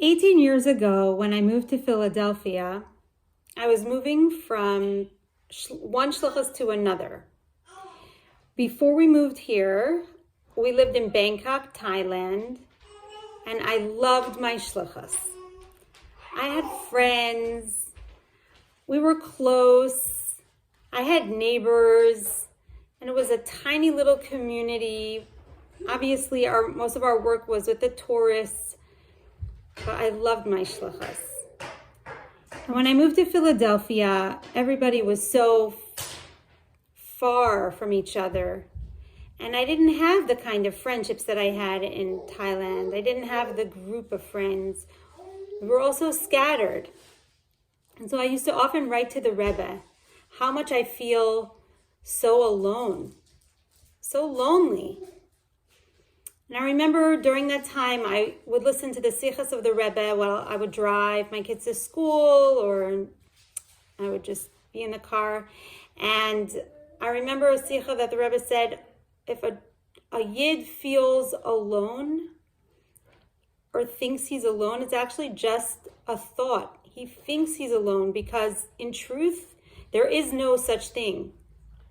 18 years ago, when I moved to Philadelphia, I was moving from one shlichus to another. Before we moved here, we lived in Bangkok, Thailand, and I loved my shlichus. I had friends, we were close, I had neighbors, and it was a tiny little community. Obviously, most of our work was with the tourists, but I loved my shlichus. And when I moved to Philadelphia, everybody was so far from each other. And I didn't have the kind of friendships that I had in Thailand. I didn't have the group of friends. We were also scattered. And so I used to often write to the Rebbe how much I feel so alone, so lonely. And I remember during that time, I would listen to the sichos of the Rebbe while I would drive my kids to school, or I would just be in the car. And I remember a sicha that the Rebbe said, if a yid feels alone or thinks he's alone, it's actually just a thought. He thinks he's alone because in truth, there is no such thing.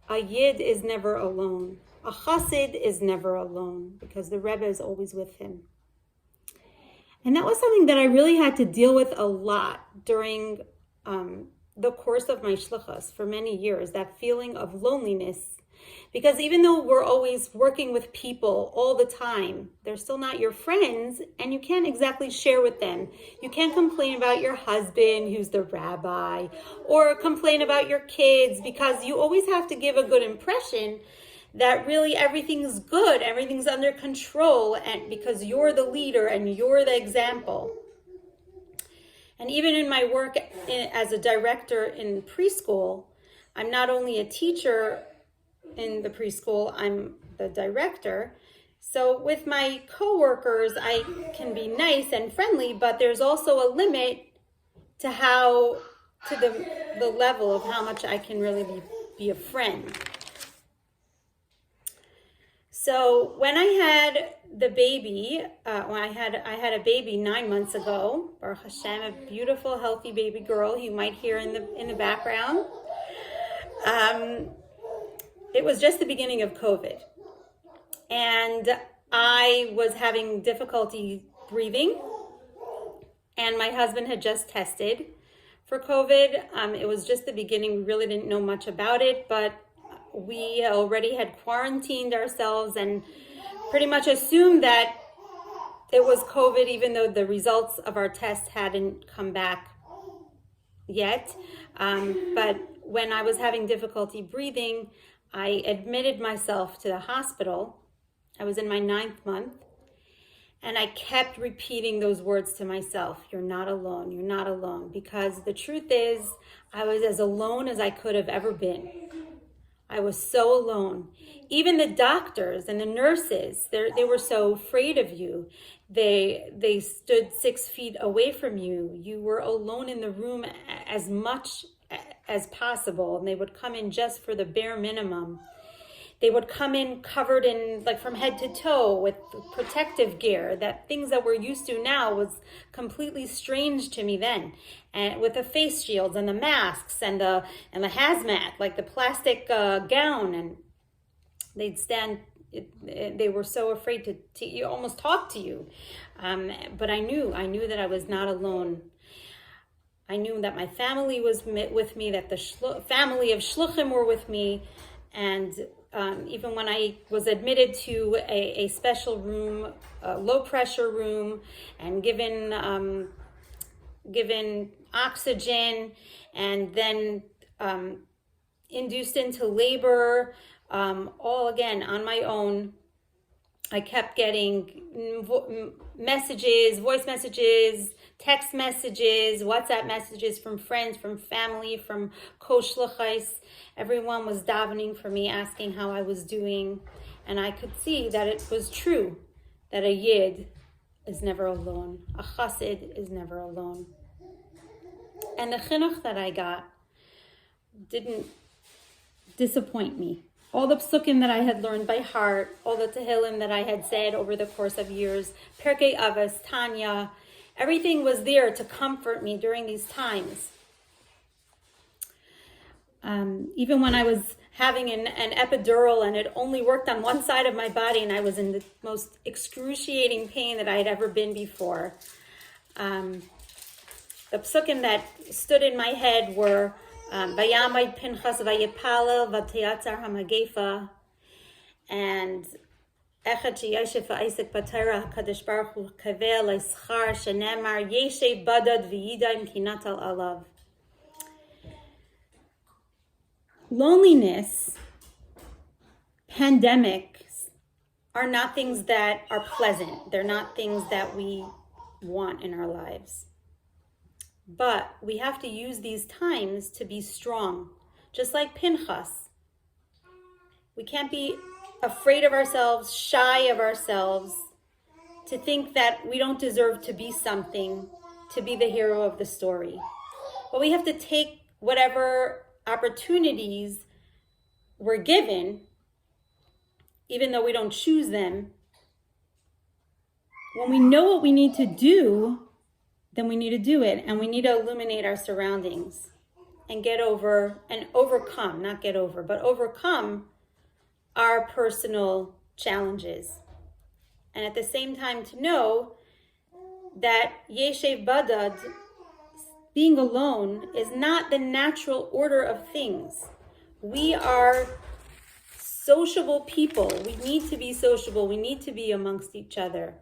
A yid is never alone. A chassid is never alone because the Rebbe is always with him. And that was something that I really had to deal with a lot during the course of my shlichus for many years, that feeling of loneliness. Because even though we're always working with people all the time, they're still not your friends, and you can't exactly share with them. You can't complain about your husband, who's the rabbi, or complain about your kids, because you always have to give a good impression that really everything's good, everything's under control, and because you're the leader and you're the example. And even in my work as a director in preschool, I'm not only a teacher in the preschool, I'm the director. So with my coworkers, I can be nice and friendly, but there's also a limit to the level of how much I can really be a friend. So when I had the baby, I had a baby 9 months ago, Baruch Hashem, a beautiful, healthy baby girl you might hear in the background. It was just the beginning of COVID, and I was having difficulty breathing, and my husband had just tested for COVID. It was just the beginning. We really didn't know much about it, but we already had quarantined ourselves and pretty much assumed that it was COVID, even though the results of our test hadn't come back yet. But when I was having difficulty breathing, I admitted myself to the hospital. I was in my 9th month, and I kept repeating those words to myself. You're not alone. You're not alone. Because the truth is, I was as alone as I could have ever been. I was so alone. Even the doctors and the nurses, they were so afraid of you. They stood 6 feet away from you. You were alone in the room as much as possible, and they would come in just for the bare minimum. They would come in covered in, like, from head to toe with protective gear. That things that we're used to now was completely strange to me then. And with the face shields and the masks and the hazmat, like the plastic gown, and they'd stand. They were so afraid to almost talk to you. But I knew that I was not alone. I knew that my family was with me, that the family of shluchim were with me, and even when I was admitted to a special room, a low pressure room, and given oxygen, and then induced into labor, all again on my own, I kept getting voice messages, text messages, WhatsApp messages from friends, from family, from koshluchais. Everyone was davening for me, asking how I was doing. And I could see that it was true, that a yid is never alone. A chassid is never alone. And the chinuch that I got didn't disappoint me. All the psukim that I had learned by heart, all the tehillim that I had said over the course of years, Perkei Avos, Tanya, Everything was there to comfort me during these times. Even when I was having an epidural and it only worked on one side of my body and I was in the most excruciating pain that I had ever been before. The psukim that stood in my head were Vayamid Pinchas Vayipalel V'Teyatzar HaMagefa and Echad Sheyoshev V'Isaac B'Torah HaKadosh Baruch Hu Kaveh L'Ischar Shenemar Yeshe Badad V'Yidayim Kinatal Alav. Loneliness, pandemics are not things that are pleasant. They're not things that we want in our lives. But we have to use these times to be strong, just like Pinchas. We can't be afraid of ourselves, shy of ourselves, to think that we don't deserve to be something, to be the hero of the story. But we have to take whatever opportunities we're given, even though we don't choose them. When we know what we need to do, then we need to do it, and we need to illuminate our surroundings and overcome our personal challenges. And at the same time to know that Yeshev Badad, being alone, is not the natural order of things. We are sociable people. We need to be sociable. We need to be amongst each other.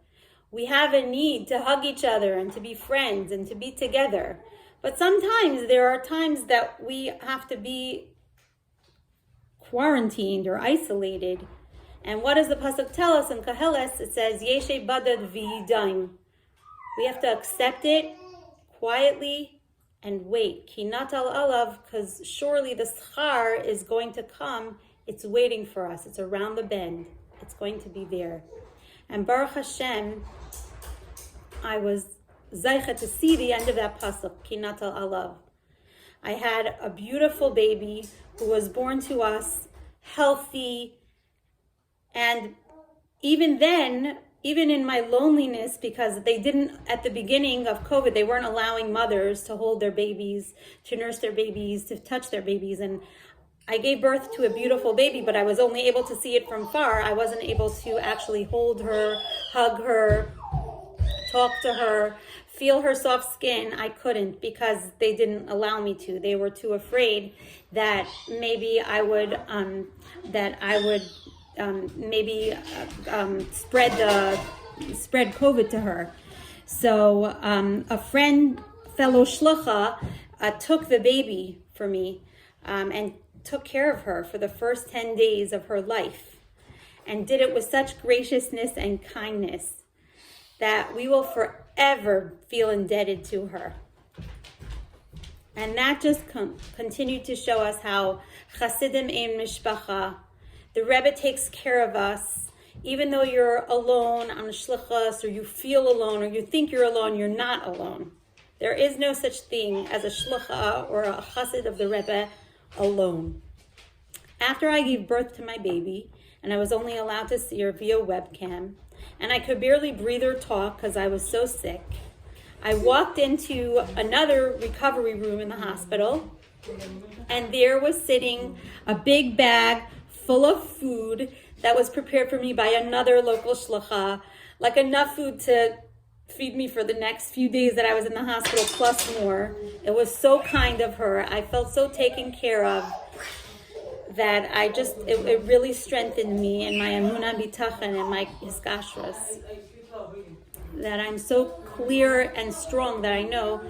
We have a need to hug each other and to be friends and to be together. But sometimes there are times that we have to be quarantined or isolated. And what does the pasuk tell us in Koheles? It says, Yeshe Badad V'Yidayim. We have to accept it quietly and wait. Kinatal Alav, because surely the schar is going to come. It's waiting for us. It's around the bend. It's going to be there. And Baruch Hashem, I was zeicha to see the end of that pasuk, Kinatal Alav. I had a beautiful baby who was born to us, healthy, and even then, even in my loneliness, because they didn't, at the beginning of COVID, they weren't allowing mothers to hold their babies, to nurse their babies, to touch their babies. And I gave birth to a beautiful baby, but I was only able to see it from far. I wasn't able to actually hold her, hug her, talk to her, feel her soft skin. I couldn't because they didn't allow me to. They were too afraid that maybe I would spread COVID to her. So a fellow shlucha, took the baby for me and took care of her for the first 10 days of her life, and did it with such graciousness and kindness that we will forever feel indebted to her. And that just continued to show us how Chasidim ein mishpacha, the Rebbe takes care of us. Even though you're alone on a shlichus, or you feel alone, or you think you're alone, you're not alone. There is no such thing as a shlicha or a chassid of the Rebbe alone. After I gave birth to my baby, and I was only allowed to see her via webcam, and I could barely breathe or talk because I was so sick, I walked into another recovery room in the hospital, and there was sitting a big bag full of food that was prepared for me by another local shlucha, like enough food to feed me for the next few days that I was in the hospital, plus more. It was so kind of her. I felt so taken care of that it really strengthened me in my emunah bitachon and my hiskashrus. That I'm so clear and strong that I know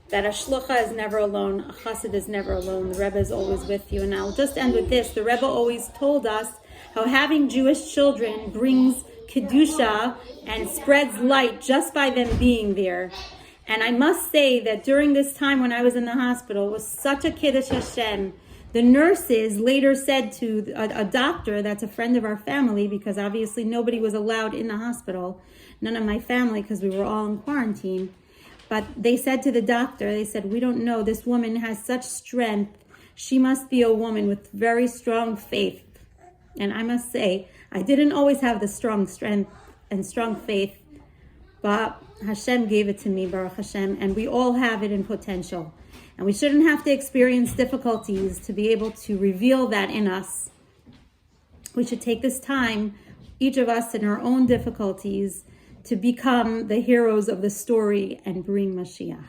that a shlucha is never alone, a chassid is never alone. The Rebbe is always with you. And I'll just end with this. The Rebbe always told us how having Jewish children brings kedusha and spreads light just by them being there. And I must say that during this time when I was in the hospital, it was such a kiddush Hashem. The nurses later said to a doctor that's a friend of our family, because obviously nobody was allowed in the hospital, none of my family, because we were all in quarantine. But they said to the doctor, they said, we don't know, this woman has such strength. She must be a woman with very strong faith. And I must say, I didn't always have the strong strength and strong faith, but Hashem gave it to me, Baruch Hashem, and we all have it in potential. And we shouldn't have to experience difficulties to be able to reveal that in us. We should take this time, each of us in our own difficulties, to become the heroes of the story and bring Mashiach.